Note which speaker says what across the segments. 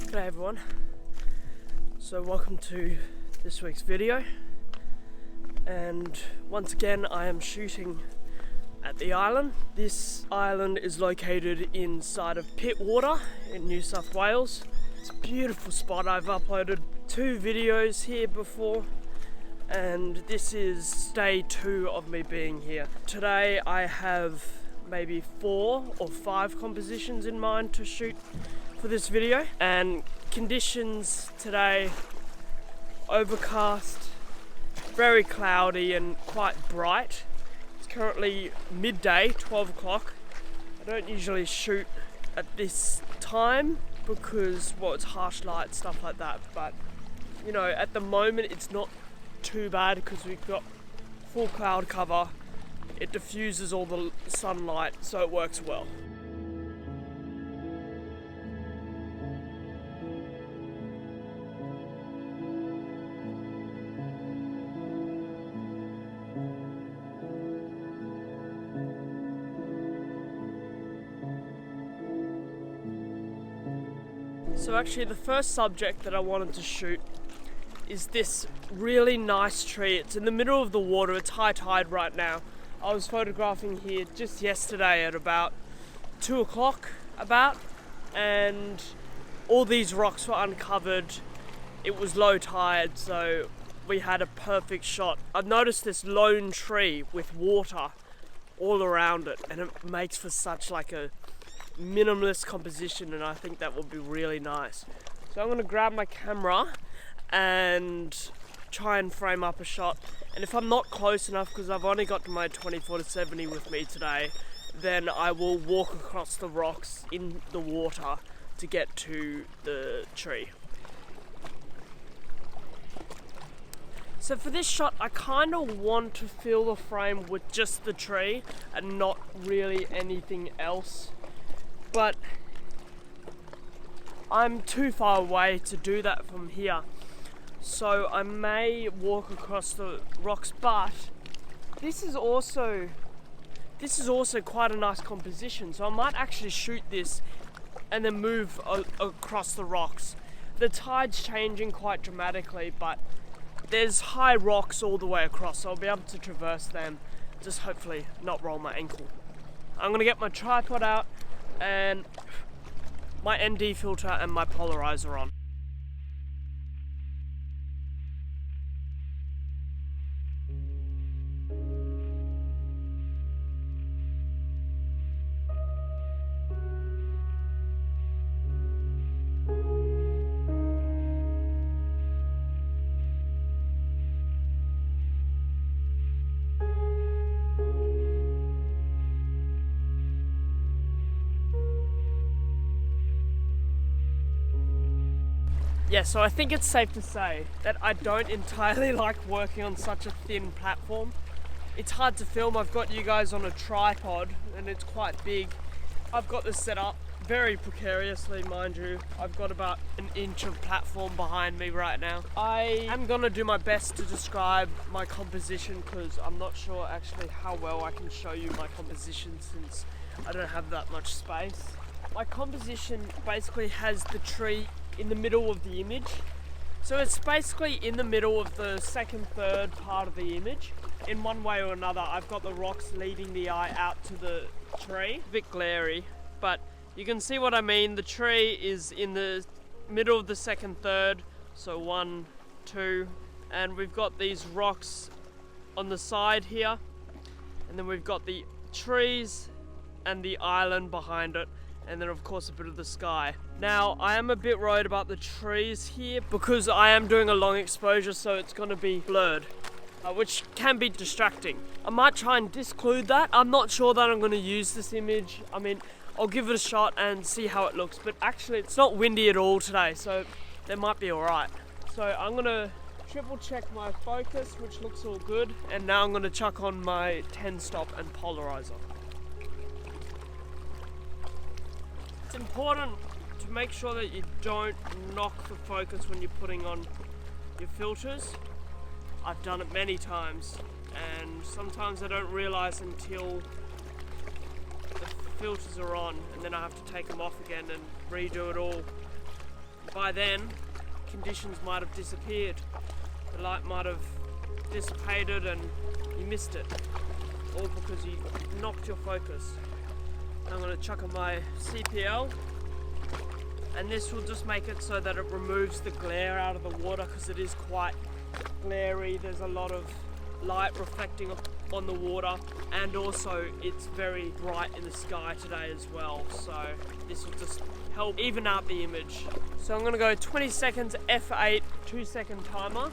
Speaker 1: G'day everyone, so welcome to this week's video, and once again I am shooting at the island. This island is located inside of Pittwater in New South Wales. It's a beautiful spot. I've uploaded 2 videos here before, and this is day 2 of me being here. Today I have maybe 4 or 5 compositions in mind to shoot for this video, and conditions today: overcast, very cloudy and quite bright. It's currently midday, 12 o'clock. I don't usually shoot at this time because, well, it's harsh light, stuff like that, but you know, at the moment it's not too bad because we've got full cloud cover. It diffuses all the sunlight, so it works well. So actually the first subject that I wanted to shoot is this really nice tree. It's in the middle of the water, it's high tide right now. I was photographing here just yesterday at about 2 o'clock and all these rocks were uncovered. It was low tide, so we had a perfect shot. I've noticed this lone tree with water all around it, and it makes for such like a minimalist composition, and I think that will be really nice. So I'm going to grab my camera and try and frame up a shot, and if I'm not close enough, because I've only got my 24-70 with me today, then I will walk across the rocks in the water to get to the tree. So for this shot I kind of want to fill the frame with just the tree and not really anything else, but I'm too far away to do that from here, so I may walk across the rocks. But this is also quite a nice composition, so I might actually shoot this and then move across the rocks. The tide's changing quite dramatically, but there's high rocks all the way across, so I'll be able to traverse them, just hopefully not roll my ankle. I'm gonna get my tripod out and my ND filter and my polarizer on. Yeah, so I think it's safe to say that I don't entirely like working on such a thin platform. It's hard to film. I've got you guys on a tripod and it's quite big. I've got this set up very precariously, mind you. I've got about an inch of platform behind me right now. I am gonna do my best to describe my composition because I'm not sure actually how well I can show you my composition since I don't have that much space. My composition basically has the tree in the middle of the image. So it's basically in the middle of the second, third part of the image. In one way or another, I've got the rocks leading the eye out to the tree. A bit glary, but you can see what I mean. The tree is in the middle of the second, third, so 1, 2, and we've got these rocks on the side here, and then we've got the trees and the island behind it, and then of course a bit of the sky. Now I am a bit worried about the trees here because I am doing a long exposure, so it's going to be blurred, which can be distracting. I might try and disclude that. I'm not sure that I'm going to use this image. I mean, I'll give it a shot and see how it looks, but actually it's not windy at all today, so they might be alright. So I'm going to triple check my focus, which looks all good, and now I'm going to chuck on my 10-stop and polarizer. It's important to make sure that you don't knock the focus when you're putting on your filters. I've done it many times, and sometimes I don't realise until the filters are on, and then I have to take them off again and redo it all By then, conditions might have disappeared. The light might have dissipated and you missed it. All because you knocked your focus. I'm going to chuck on my CPL, and this will just make it so that it removes the glare out of the water, because it is quite glary. There's a lot of light reflecting on the water, and also it's very bright in the sky today as well, so this will just help even out the image. So I'm going to go 20 seconds F8 2-second timer.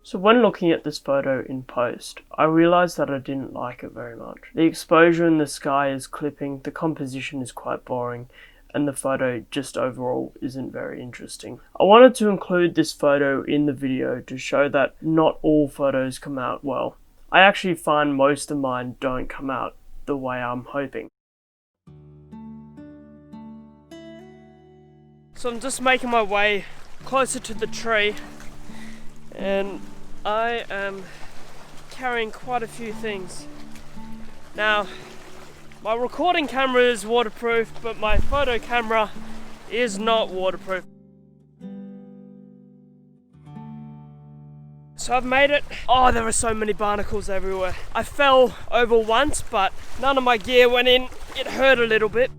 Speaker 1: So when looking at this photo in post, I realised that I didn't like it very much. The exposure in the sky is clipping, the composition is quite boring, and the photo just overall isn't very interesting. I wanted to include this photo in the video to show that not all photos come out well. I actually find most of mine don't come out the way I'm hoping. So I'm just making my way closer to the tree, and I am carrying quite a few things. Now, my recording camera is waterproof, but my photo camera is not waterproof. So I've made it. Oh, there are so many barnacles everywhere. I fell over once, but none of my gear went in. It hurt a little bit.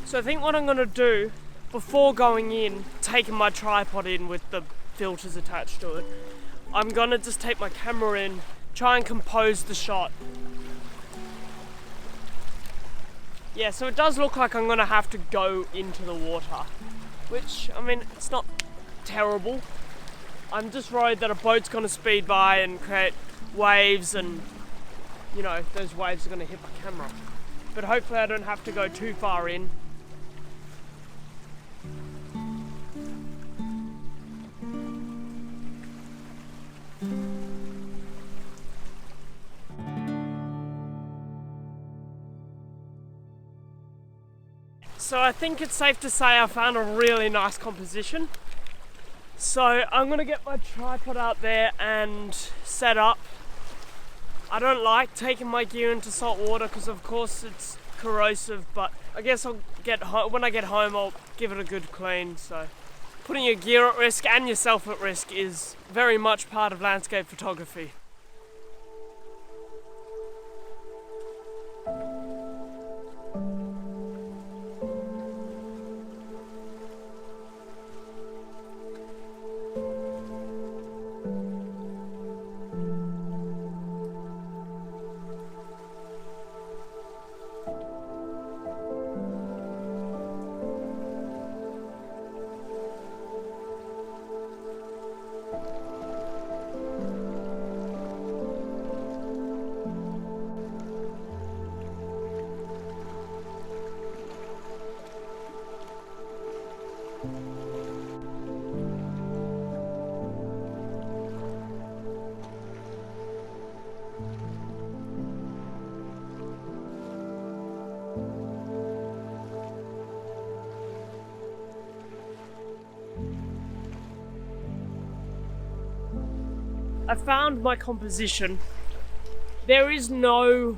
Speaker 1: So I think what I'm going to do before going in, taking my tripod in with the filters attached to it, I'm going to just take my camera in, try and compose the shot. Yeah, so it does look like I'm going to have to go into the water, which, I mean, it's not terrible. I'm just worried that a boat's going to speed by and create waves, and, you know, those waves are going to hit my camera. But hopefully I don't have to go too far in. So I think it's safe to say I found a really nice composition. So I'm gonna get my tripod out there and set up. I don't like taking my gear into salt water because of course it's corrosive, but I guess I'll get when I get home I'll give it a good clean. So putting your gear at risk and yourself at risk is very much part of landscape photography. I found my composition. There is no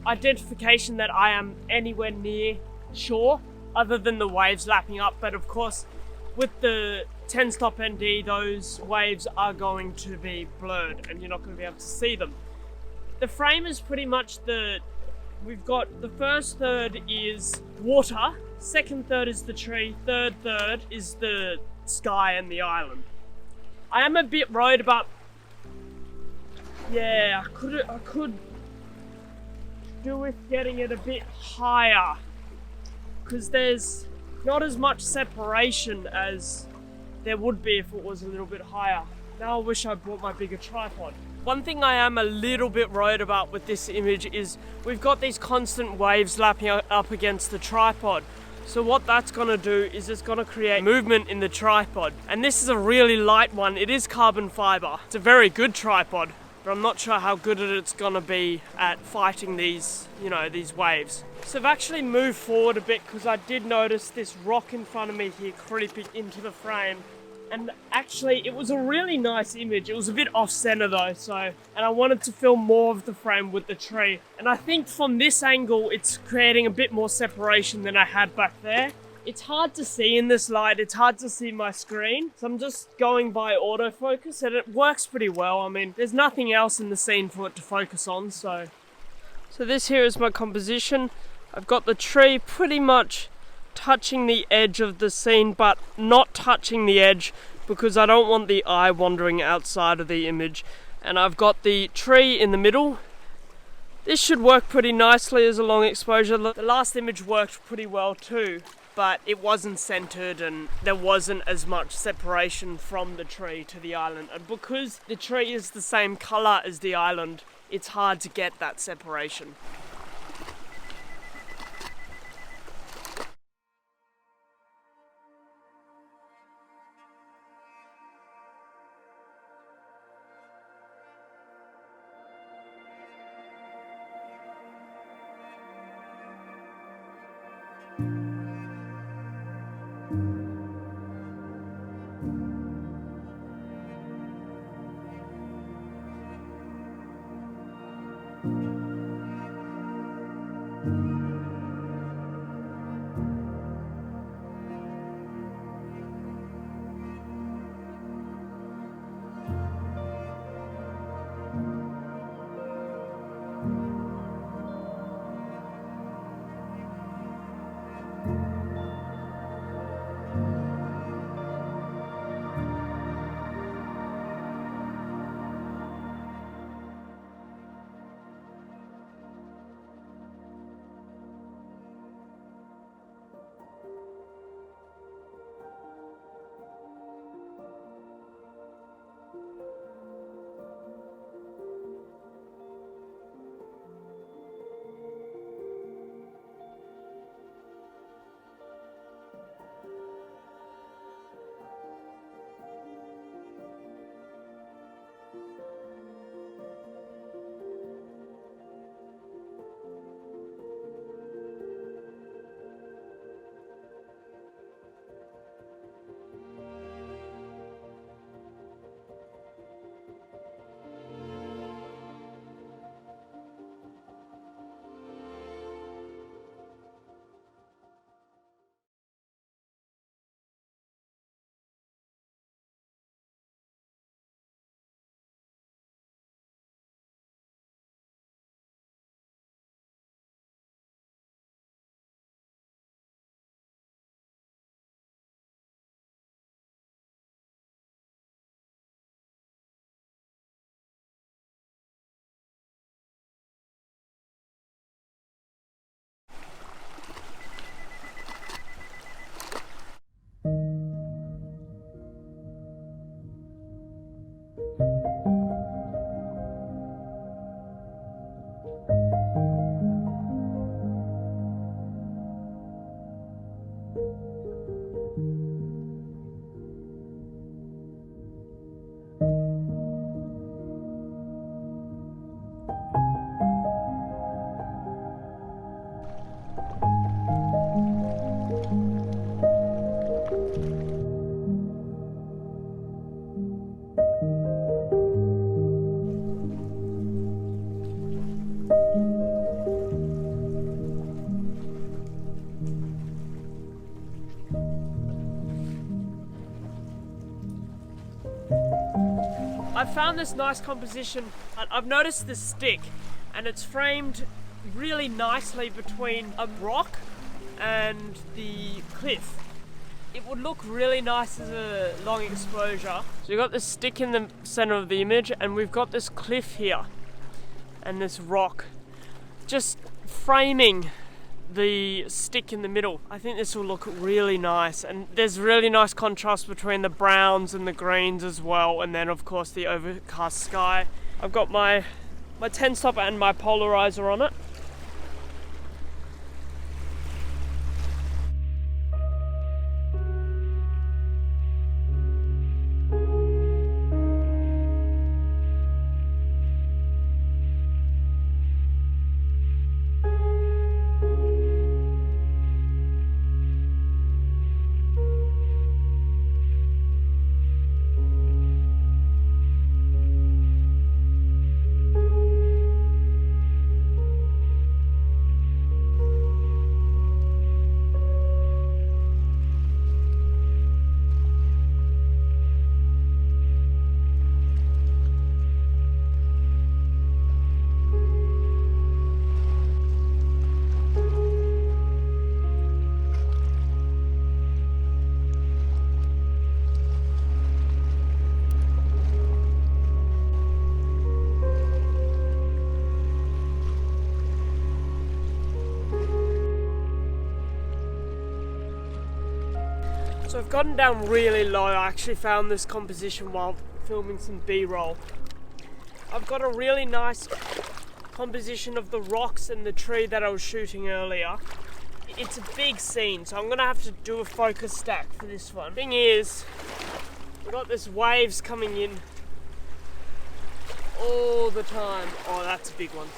Speaker 1: identification that I am anywhere near shore other than the waves lapping up, but of course with the 10 stop ND those waves are going to be blurred and you're not going to be able to see them. The frame is pretty much we've got the first third is water, second third is the tree, third is the sky and the island. I am a bit worried about, yeah, I could do with getting it a bit higher, because there's not as much separation as there would be if it was a little bit higher. Now I wish I brought my bigger tripod. One thing I am a little bit worried about with this image is we've got these constant waves lapping up against the tripod. So what that's gonna do is it's gonna create movement in the tripod. And this is a really light one. It is carbon fiber. It's a very good tripod, but I'm not sure how good it's gonna be at fighting these, these waves. So I've actually moved forward a bit because I did notice this rock in front of me here creeping into the frame. And actually, it was a really nice image. It was a bit off-center though, and I wanted to film more of the frame with the tree. And I think from this angle, it's creating a bit more separation than I had back there. It's hard to see in this light. It's hard to see my screen. So I'm just going by autofocus and it works pretty well. I mean, there's nothing else in the scene for it to focus on, so this here is my composition. I've got the tree pretty much touching the edge of the scene, but not touching the edge because I don't want the eye wandering outside of the image. And I've got the tree in the middle. This should work pretty nicely as a long exposure. The last image worked pretty well too, but it wasn't centered and there wasn't as much separation from the tree to the island. And because the tree is the same color as the island, it's hard to get that separation. I found this nice composition. I've noticed this stick and it's framed really nicely between a rock and the cliff. It would look really nice as a long exposure. So we've got this stick in the center of the image and we've got this cliff here and this rock. just framing the stick in the middle. I think this will look really nice, and there's really nice contrast between the browns and the greens as well, and then of course the overcast sky. I've got my 10 stop and my polarizer on it. So I've gotten down really low. I actually found this composition while filming some B-roll. I've got a really nice composition of the rocks and the tree that I was shooting earlier. It's a big scene, so I'm gonna have to do a focus stack for this one. Thing is, we've got this waves coming in all the time. Oh, that's a big one.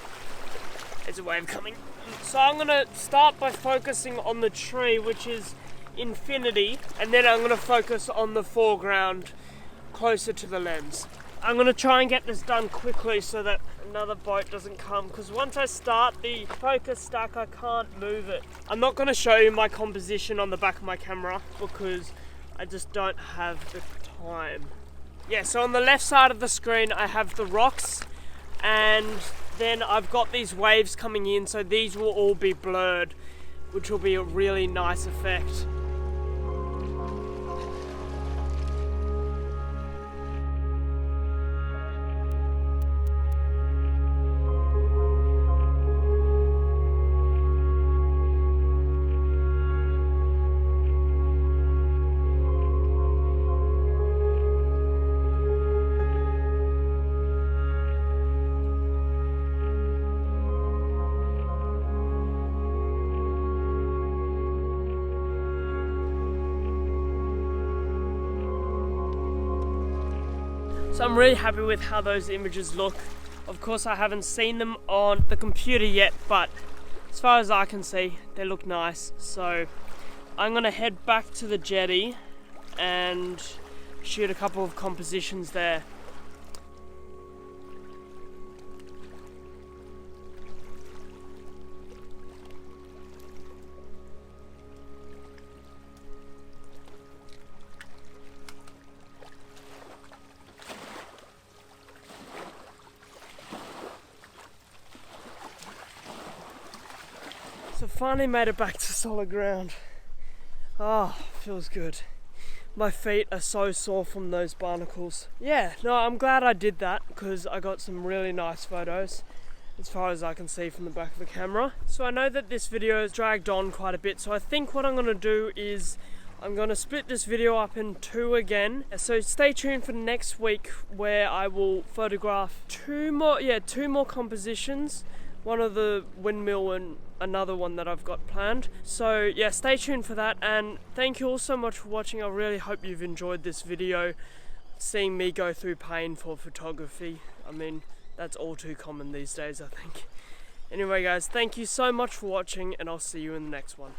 Speaker 1: There's a wave coming. So I'm gonna start by focusing on the tree, which is infinity, and then I'm going to focus on the foreground closer to the lens. I'm going to try and get this done quickly so that another boat doesn't come, because once I start the focus stack I can't move it. I'm not going to show you my composition on the back of my camera because I just don't have the time. Yeah, so on the left side of the screen I have the rocks, and then I've got these waves coming in, so these will all be blurred, which will be a really nice effect. So I'm really happy with how those images look. Of course I haven't seen them on the computer yet, but as far as I can see, they look nice. So I'm gonna head back to the jetty and shoot a couple of compositions there. So finally made it back to solid ground. Oh, feels good. My feet are so sore from those barnacles. Yeah, no, I'm glad I did that because I got some really nice photos as far as I can see from the back of the camera. So I know that this video has dragged on quite a bit, so I think what I'm going to do is I'm going to split this video up in two again. So stay tuned for next week where I will photograph two more compositions. One of the windmill and another one that I've got planned. So yeah, stay tuned for that, and thank you all so much for watching. I really hope you've enjoyed this video, seeing me go through pain for photography. I mean, that's all too common these days, I think. Anyway guys, thank you so much for watching, and I'll see you in the next one.